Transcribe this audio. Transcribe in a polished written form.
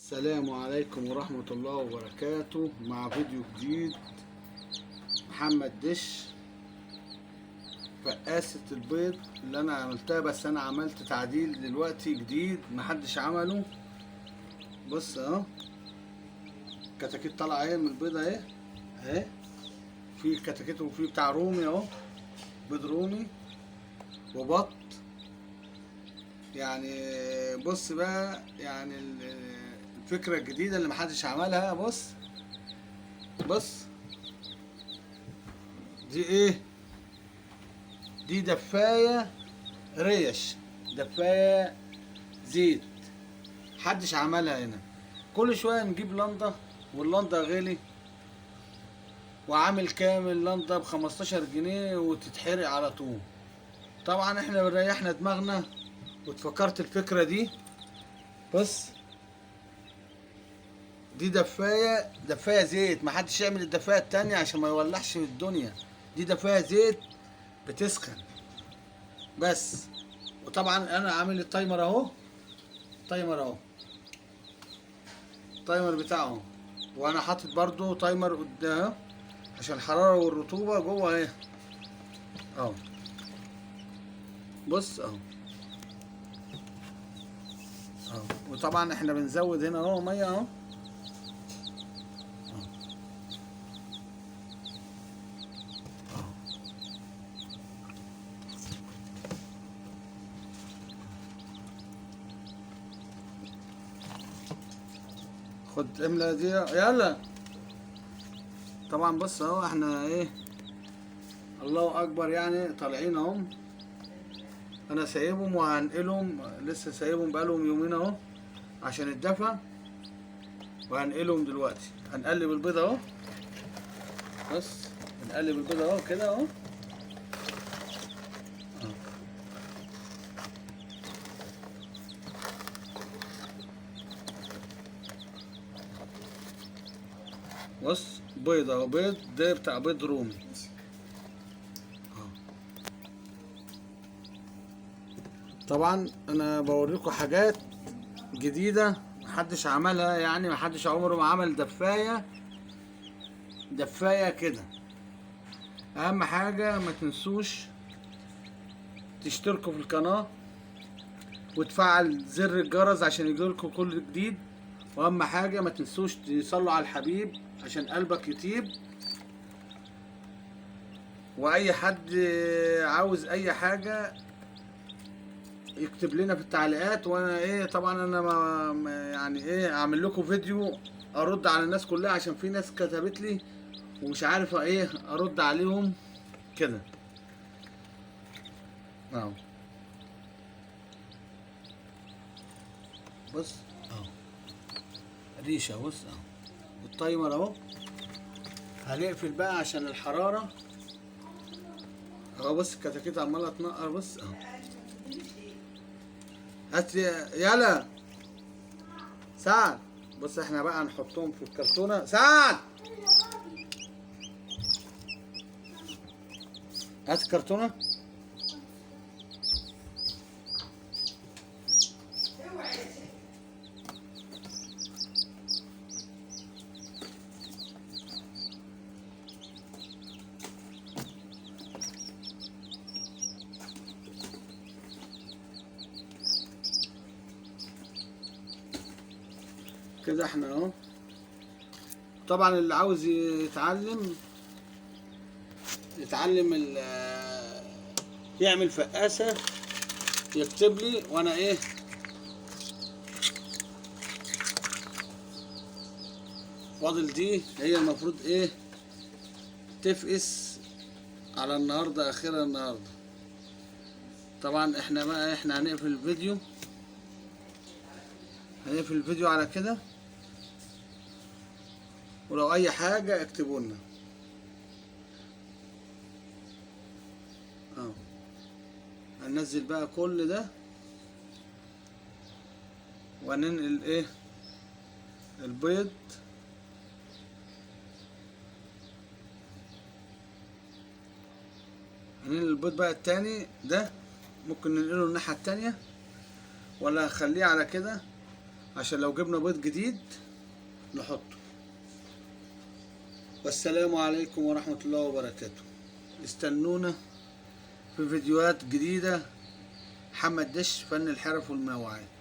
السلام عليكم ورحمة الله وبركاته. مع فيديو جديد. محمد دش فقاسة البيض اللي انا عملتها، بس انا عملت تعديل دلوقتي جديد محدش عمله. بص اهو كتاكيت طالعة اهي من البيضة اهي اهي، في كتاكيت وفي بتاع رومي اهو، بيض رومي وبط. يعني بص بقى، يعني الفكرة الجديدة اللي محدش عملها. بص دي ايه؟ دي دفاية ريش، دفاية زيت، محدش عملها هنا. كل شوية نجيب لندا، واللندا غلي، وعامل كامل لندا ب15 جنيه وتتحرق على طول. طبعا احنا ريحنا دماغنا واتفكرت الفكرة دي. بص دي دفاية زيت، محدش يعمل الدفاية التانية عشان ما يولعش في الدنيا. دي دفاية زيت بتسخن بس. وطبعا انا عامل التايمر اهو، التايمر بتاعه، وانا حاطط برضو تايمر قدام عشان الحرارة والرطوبة جوه اهي اهو. بص اهو اهو. وطبعا احنا بنزود هنا اهو مية اهو. خد املى دي يلا. طبعا بص اهو احنا ايه، الله اكبر، يعني طالعين اهم. انا سايبهم وهنقلهم، لسه سايبهم بقالهم يومين اهو عشان الدفا، وهنقلهم دلوقتي. هنقلب البيض اهو، بص هنقلب البيض اهو كده اهو. بص بيض اهو، بيض ده بتاع بيض رومي. طبعا انا بوريكم حاجات جديدة محدش عملها، يعني محدش عمره ما عمل دفاية كده. اهم حاجة ما تنسوش تشتركوا في القناة وتفعل زر الجرس عشان يجيلكوا كل جديد. واهم حاجة ما تنسوش تصلوا على الحبيب عشان قلبك يطيب. واي حد عاوز اي حاجة يكتب لنا في التعليقات، وانا ايه طبعا انا يعني ايه اعمل لكم فيديو ارد على الناس كلها، عشان في ناس كتبت لي ومش عارف ايه ارد عليهم كده اهو. بص اهو ريشه، بص اهو والتايمر اهو. هنقفل بقى عشان الحراره اهو. بص الكتاكيت عماله تنقر، بص اهو. هات يلا سعد. بص احنا بقى نحطهم في الكرتونه. سعد هات الكرتونه. كده احنا اهو. طبعا اللي عاوز يتعلم يعمل فقاسة يكتب لي، وانا ايه فاضل. دي هي المفروض ايه تفقس على النهارده، اخيرا النهارده. طبعا احنا بقى هنقفل الفيديو على كده. ولو اي حاجة اكتبوا لنا اهو. هننزل بقى كل ده وهننقل ايه البيض. هننقل البيض بقى التاني ده، ممكن ننقله الناحية التانية ولا نخليه على كده عشان لو جبنا بيض جديد نحطه. والسلام عليكم ورحمة الله وبركاته. استنونا في فيديوهات جديدة. محمد دش، فن الحرف والمواعيد.